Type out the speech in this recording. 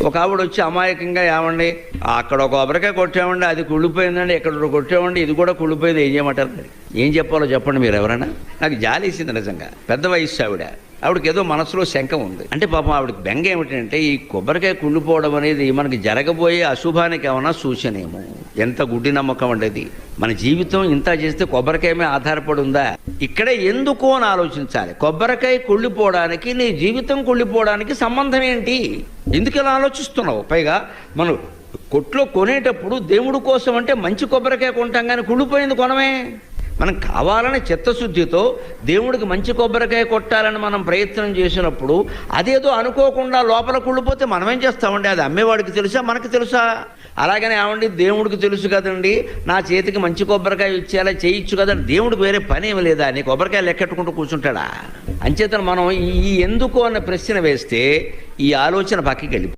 ఒక ఆవిడ వచ్చి అమాయకంగా ఏమండి అక్కడ ఒక కొబ్బరికాయ కొట్టామండి, అది కుళ్ళిపోయిందండి, ఇక్కడ కొట్టామండి, ఇది కూడా కుళ్ళిపోయింది, ఏం చేయమంటారు? ఏం చెప్పాలో చెప్పండి మీరు ఎవరైనా. నాకు జాలేసింది నిజంగా. పెద్ద వయస్సు ఆవిడకి ఏదో మనసులో శంక ఉంది. అంటే పాపం ఆవిడకి బెంగ ఏమిటంటే ఈ కొబ్బరికాయ కుళ్ళిపోవడం అనేది మనకి జరగబోయే అశుభానికి ఏమన్నా సూచనేమో. ఎంత గుడ్డి నమ్మకం అండి అది. మన జీవితం ఇంత చేస్తే కొబ్బరికాయ మీద ఆధారపడి ఉందా? ఇక్కడే ఎందుకు అని ఆలోచించాలి. కొబ్బరికాయ కుళ్ళిపోవడానికి నీ జీవితం కుళ్ళిపోవడానికి సంబంధం ఏంటి? ఎందుకు ఇలా ఆలోచిస్తున్నావు? పైగా మనం కొట్లో కొనేటప్పుడు దేవుడి కోసం అంటే మంచి కొబ్బరికాయ కొంటాం, కానీ కుళ్ళిపోయింది కొనమే. మనం కావాలని చిత్తశుద్ధితో దేవుడికి మంచి కొబ్బరికాయ కొట్టాలని మనం ప్రయత్నం చేసినప్పుడు అదేదో అనుకోకుండా లోపల కుళ్ళిపోతే మనం ఏం చేస్తామండి? అది అమ్మేవాడికి తెలుసా, మనకు తెలుసా? అలాగనే ఏమండి, దేవుడికి తెలుసు కదండి, నా చేతికి మంచి కొబ్బరికాయ ఇచ్చేలా చేయొచ్చు కదండి, దేవుడికి వేరే పని ఏమి లేదా? నీ కొబ్బరికాయ లెక్కెట్టుకుంటూ కూర్చుంటాడా? అంచేతను మనం ఈ ఎందుకు అన్న ప్రశ్న వేస్తే ఈ ఆలోచన పక్కకి వెళ్ళి